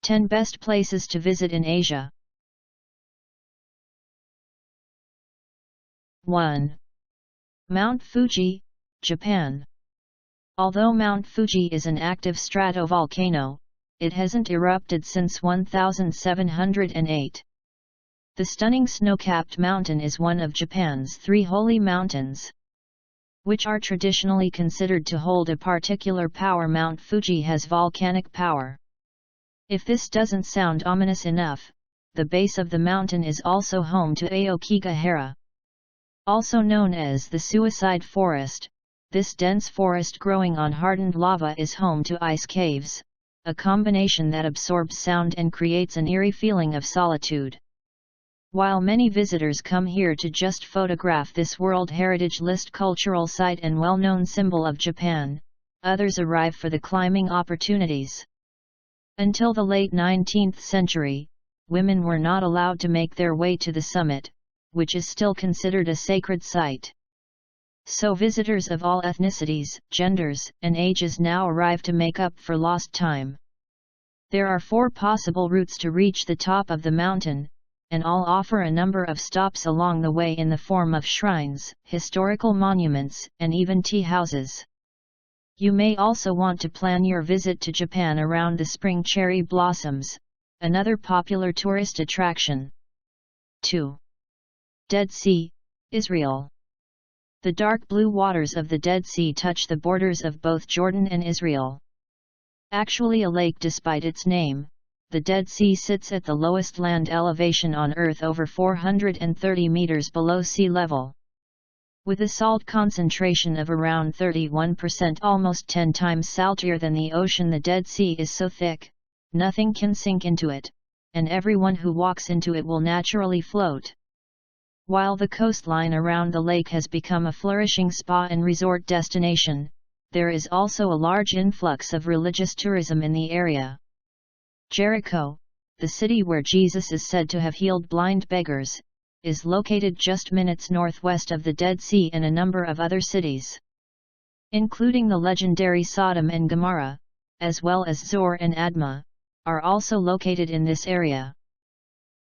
10 Best Places to Visit in Asia. 1. Mount Fuji, Japan. Although Mount Fuji is an active stratovolcano, it hasn't erupted since 1708. The stunning snow-capped mountain is one of Japan's 3 holy mountains, which are traditionally considered to hold a particular power. Mount Fuji has volcanic power. If this doesn't sound ominous enough, the base of the mountain is also home to Aokigahara. Also known as the Suicide Forest, this dense forest growing on hardened lava is home to ice caves, a combination that absorbs sound and creates an eerie feeling of solitude. While many visitors come here to just photograph this World Heritage List cultural site and well-known symbol of Japan, others arrive for the climbing opportunities. Until the late 19th century, women were not allowed to make their way to the summit, which is still considered a sacred site. So visitors of all ethnicities, genders, and ages now arrive to make up for lost time. There are 4 possible routes to reach the top of the mountain, and all offer a number of stops along the way in the form of shrines, historical monuments, and even tea houses. You may also want to plan your visit to Japan around the spring cherry blossoms, another popular tourist attraction. 2. Dead Sea, Israel. The dark blue waters of the Dead Sea touch the borders of both Jordan and Israel. Actually a lake despite its name, the Dead Sea sits at the lowest land elevation on Earth, over 430 meters below sea level. With a salt concentration of around 31%, almost 10 times saltier than the ocean, the Dead Sea is so thick, nothing can sink into it, and everyone who walks into it will naturally float. While the coastline around the lake has become a flourishing spa and resort destination, there is also a large influx of religious tourism in the area. Jericho, the city where Jesus is said to have healed blind beggars, is located just minutes northwest of the Dead Sea, and a number of other cities, including the legendary Sodom and Gomorrah, as well as Zor and Admah, are also located in this area.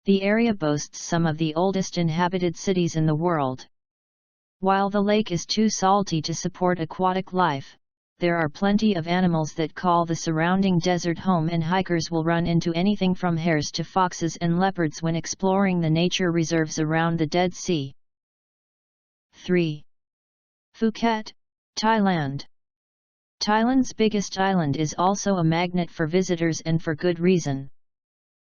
The area boasts some of the oldest inhabited cities in the world. While the lake is too salty to support aquatic life, there are plenty of animals that call the surrounding desert home, and hikers will run into anything from hares to foxes and leopards when exploring the nature reserves around the Dead Sea. 3. Phuket, Thailand. Thailand's biggest island is also a magnet for visitors, and for good reason.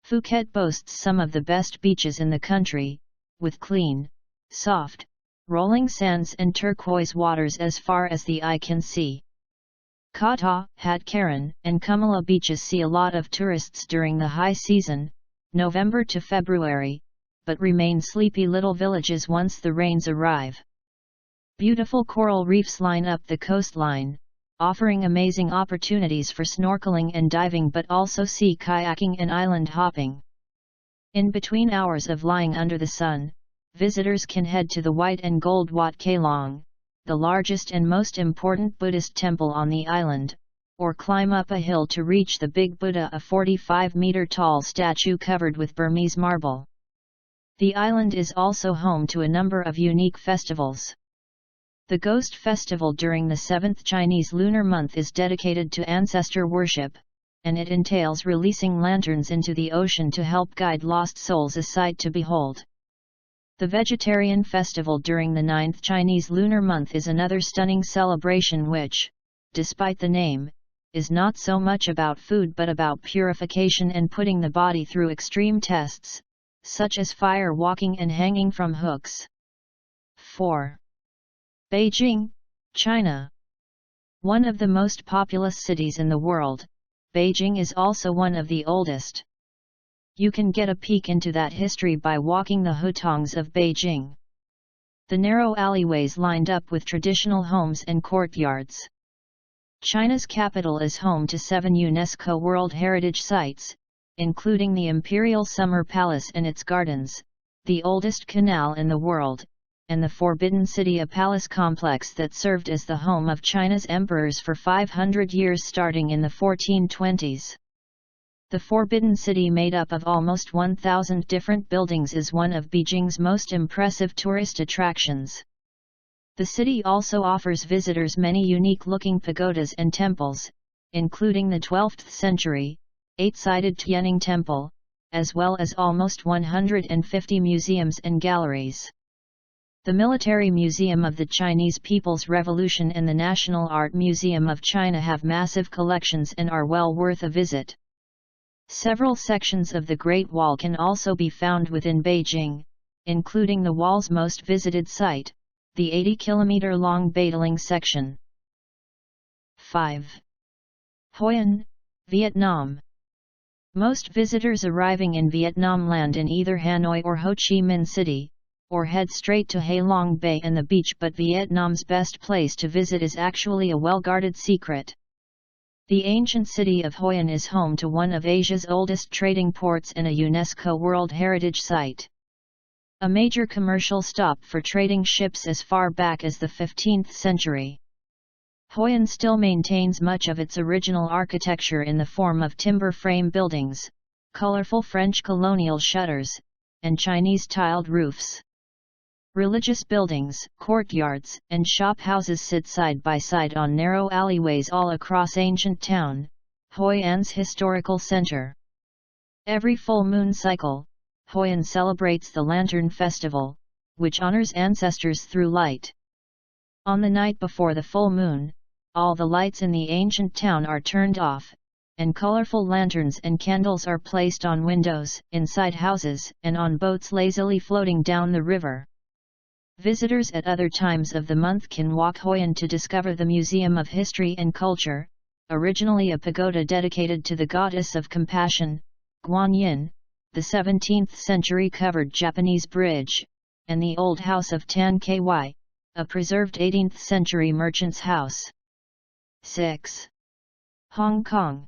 Phuket boasts some of the best beaches in the country, with clean, soft, rolling sands and turquoise waters as far as the eye can see. Koh Tao, Hat Karan, and Kumala beaches see a lot of tourists during the high season, November to February, but remain sleepy little villages once the rains arrive. Beautiful coral reefs line up the coastline, offering amazing opportunities for snorkeling and diving, but also sea kayaking and island hopping. In between hours of lying under the sun, visitors can head to the white and gold Wat Kaelong, the largest and most important Buddhist temple on the island, or climb up a hill to reach the Big Buddha, a 45-meter-tall statue covered with Burmese marble. The island is also home to a number of unique festivals. The Ghost Festival during the 7th Chinese lunar month is dedicated to ancestor worship, and it entails releasing lanterns into the ocean to help guide lost souls, a sight to behold. The Vegetarian Festival during the 9th Chinese lunar month is another stunning celebration which, despite the name, is not so much about food but about purification and putting the body through extreme tests, such as fire walking and hanging from hooks. 4. Beijing, China. One of the most populous cities in the world, Beijing is also one of the oldest. You can get a peek into that history by walking the hutongs of Beijing. The narrow alleyways lined up with traditional homes and courtyards. China's capital is home to 7 UNESCO World Heritage Sites, including the Imperial Summer Palace and its gardens, the oldest canal in the world, and the Forbidden City, a palace complex that served as the home of China's emperors for 500 years starting in the 1420s. The Forbidden City, made up of almost 1,000 different buildings, is one of Beijing's most impressive tourist attractions. The city also offers visitors many unique-looking pagodas and temples, including the 12th century, 8-sided Tianning Temple, as well as almost 150 museums and galleries. The Military Museum of the Chinese People's Revolution and the National Art Museum of China have massive collections and are well worth a visit. Several sections of the Great Wall can also be found within Beijing, including the wall's most visited site, the 80-kilometer-long Badaling section. 5. Hoi An, Vietnam. Most visitors arriving in Vietnam land in either Hanoi or Ho Chi Minh City, or head straight to Ha Long Bay and the beach, but Vietnam's best place to visit is actually a well-guarded secret. The ancient city of Hoi An is home to one of Asia's oldest trading ports and a UNESCO World Heritage Site. A major commercial stop for trading ships as far back as the 15th century. Hoi An still maintains much of its original architecture in the form of timber frame buildings, colorful French colonial shutters, and Chinese tiled roofs. Religious buildings, courtyards, and shop houses sit side by side on narrow alleyways all across ancient town, Hoi An's historical center. Every full moon cycle, Hoi An celebrates the Lantern Festival, which honors ancestors through light. On the night before the full moon, all the lights in the ancient town are turned off, and colorful lanterns and candles are placed on windows, inside houses, and on boats lazily floating down the river. Visitors at other times of the month can walk Hoi An to discover the Museum of History and Culture, originally a pagoda dedicated to the goddess of compassion, Guanyin, the 17th-century covered Japanese bridge, and the old house of Tan Ky, a preserved 18th-century merchant's house. 6. Hong Kong.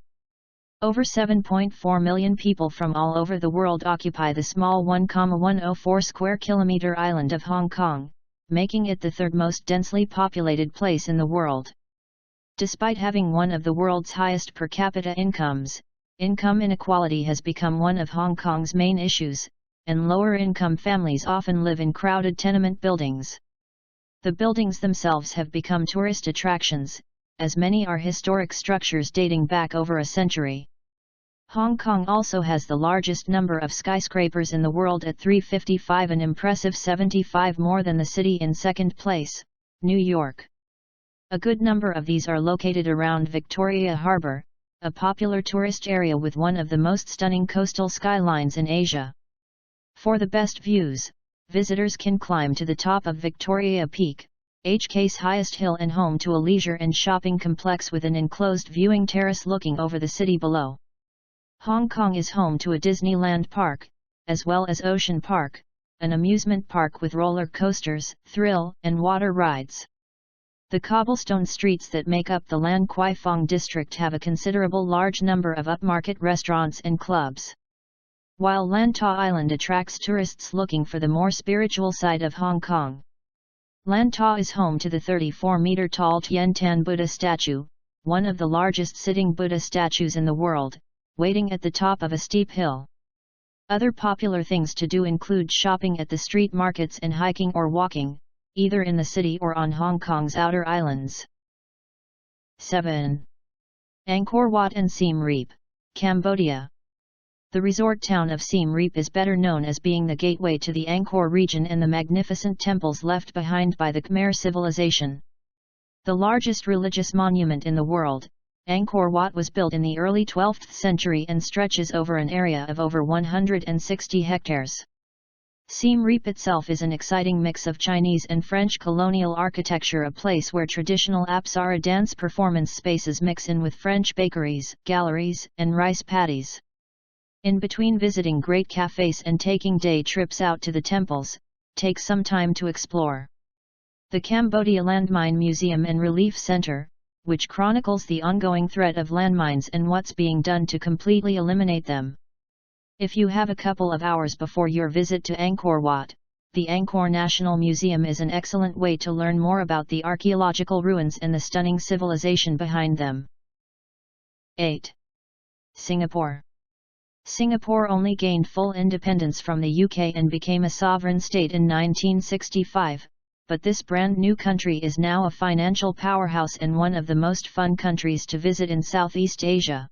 Over 7.4 million people from all over the world occupy the small 1,104 square kilometer island of Hong Kong, making it the third most densely populated place in the world. Despite having one of the world's highest per capita incomes, income inequality has become one of Hong Kong's main issues, and lower-income families often live in crowded tenement buildings. The buildings themselves have become tourist attractions, as many are historic structures dating back over a century. Hong Kong also has the largest number of skyscrapers in the world at 355, an impressive 75 more than the city in second place, New York. A good number of these are located around Victoria Harbour, a popular tourist area with one of the most stunning coastal skylines in Asia. For the best views, visitors can climb to the top of Victoria Peak, HK's highest hill and home to a leisure and shopping complex with an enclosed viewing terrace looking over the city below. Hong Kong is home to a Disneyland park, as well as Ocean Park, an amusement park with roller coasters, thrill, and water rides. The cobblestone streets that make up the Lan Kwai Fong district have a considerable large number of upmarket restaurants and clubs. While Lantau Island attracts tourists looking for the more spiritual side of Hong Kong. Lantau is home to the 34-meter-tall Tian Tan Buddha statue, one of the largest sitting Buddha statues in the world, waiting at the top of a steep hill. Other popular things to do include shopping at the street markets and hiking or walking, either in the city or on Hong Kong's outer islands. 7. Angkor Wat and Siem Reap, Cambodia. The resort town of Siem Reap is better known as being the gateway to the Angkor region and the magnificent temples left behind by the Khmer civilization. The largest religious monument in the world, Angkor Wat was built in the early 12th century and stretches over an area of over 160 hectares. Siem Reap itself is an exciting mix of Chinese and French colonial architecture, a place where traditional Apsara dance performance spaces mix in with French bakeries, galleries, and rice paddies. In between visiting great cafes and taking day trips out to the temples, take some time to explore the Cambodia Landmine Museum and Relief Center, which chronicles the ongoing threat of landmines and what's being done to completely eliminate them. If you have a couple of hours before your visit to Angkor Wat, the Angkor National Museum is an excellent way to learn more about the archaeological ruins and the stunning civilization behind them. 8. Singapore. Singapore only gained full independence from the UK and became a sovereign state in 1965, but this brand new country is now a financial powerhouse and one of the most fun countries to visit in Southeast Asia.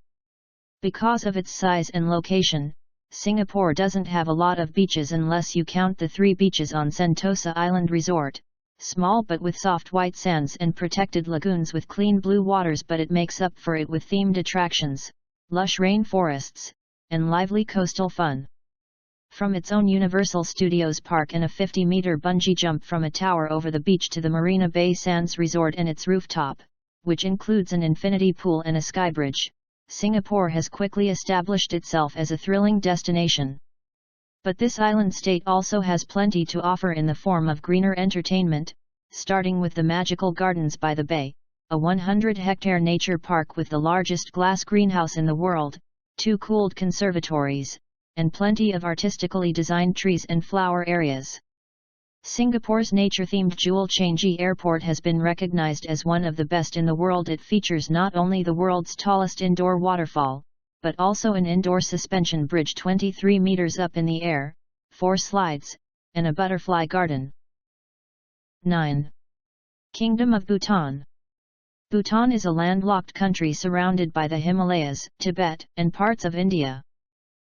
Because of its size and location, Singapore doesn't have a lot of beaches unless you count the 3 beaches on Sentosa Island Resort, small but with soft white sands and protected lagoons with clean blue waters, but it makes up for it with themed attractions, lush rainforests, and lively coastal fun. From its own Universal Studios Park and a 50-meter bungee jump from a tower over the beach to the Marina Bay Sands Resort and its rooftop, which includes an infinity pool and a skybridge, Singapore has quickly established itself as a thrilling destination. But this island state also has plenty to offer in the form of greener entertainment, starting with the magical gardens by the bay, a 100-hectare nature park with the largest glass greenhouse in the world, 2 cooled conservatories, and plenty of artistically designed trees and flower areas. Singapore's nature-themed Jewel Changi Airport has been recognized as one of the best in the world. It features not only the world's tallest indoor waterfall, but also an indoor suspension bridge 23 meters up in the air, 4 slides, and a butterfly garden. 9. Kingdom of Bhutan. Bhutan is a landlocked country surrounded by the Himalayas, Tibet, and parts of India.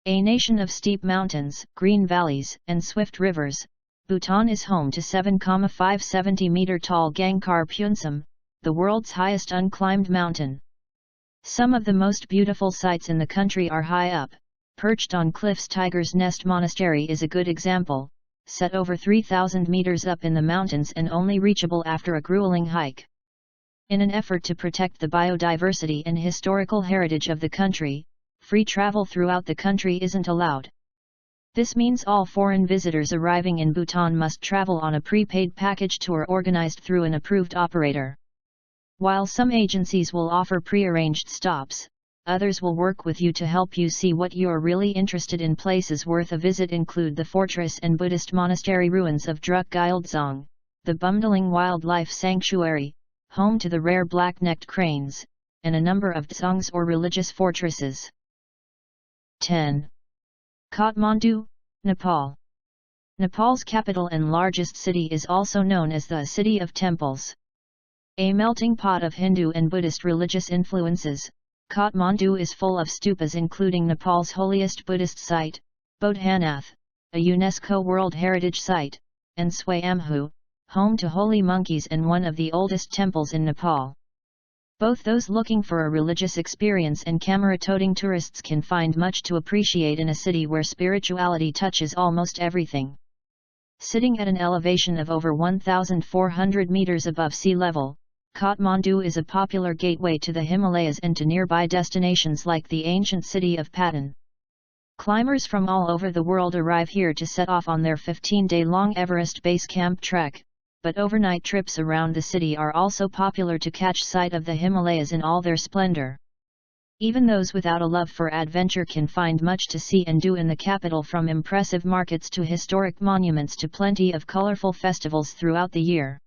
A nation of steep mountains, green valleys, and swift rivers, Bhutan is home to 7,570-meter-tall Gangkar Puensum, the world's highest unclimbed mountain. Some of the most beautiful sights in the country are high up, perched on cliffs. Tiger's Nest Monastery is a good example, set over 3,000 meters up in the mountains and only reachable after a grueling hike. In an effort to protect the biodiversity and historical heritage of the country, free travel throughout the country isn't allowed. This means all foreign visitors arriving in Bhutan must travel on a prepaid package tour organized through an approved operator. While some agencies will offer pre-arranged stops, others will work with you to help you see what you're really interested in. Places worth a visit include the fortress and Buddhist monastery ruins of Druk Gyaltsang, the Bumdaling Wildlife Sanctuary, home to the rare black-necked cranes, and a number of dzongs or religious fortresses. 10. Kathmandu, Nepal. Nepal's capital and largest city is also known as the City of Temples. A melting pot of Hindu and Buddhist religious influences, Kathmandu is full of stupas including Nepal's holiest Buddhist site, Bodhanath, a UNESCO World Heritage Site, and Swayambhu, home to holy monkeys and one of the oldest temples in Nepal. Both those looking for a religious experience and camera-toting tourists can find much to appreciate in a city where spirituality touches almost everything. Sitting at an elevation of over 1,400 meters above sea level, Kathmandu is a popular gateway to the Himalayas and to nearby destinations like the ancient city of Patan. Climbers from all over the world arrive here to set off on their 15-day-long Everest base camp trek, but overnight trips around the city are also popular to catch sight of the Himalayas in all their splendor. Even those without a love for adventure can find much to see and do in the capital, from impressive markets to historic monuments to plenty of colorful festivals throughout the year.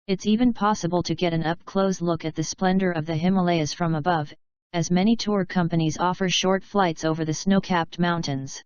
It's even possible to get an up-close look at the splendor of the Himalayas from above, as many tour companies offer short flights over the snow-capped mountains.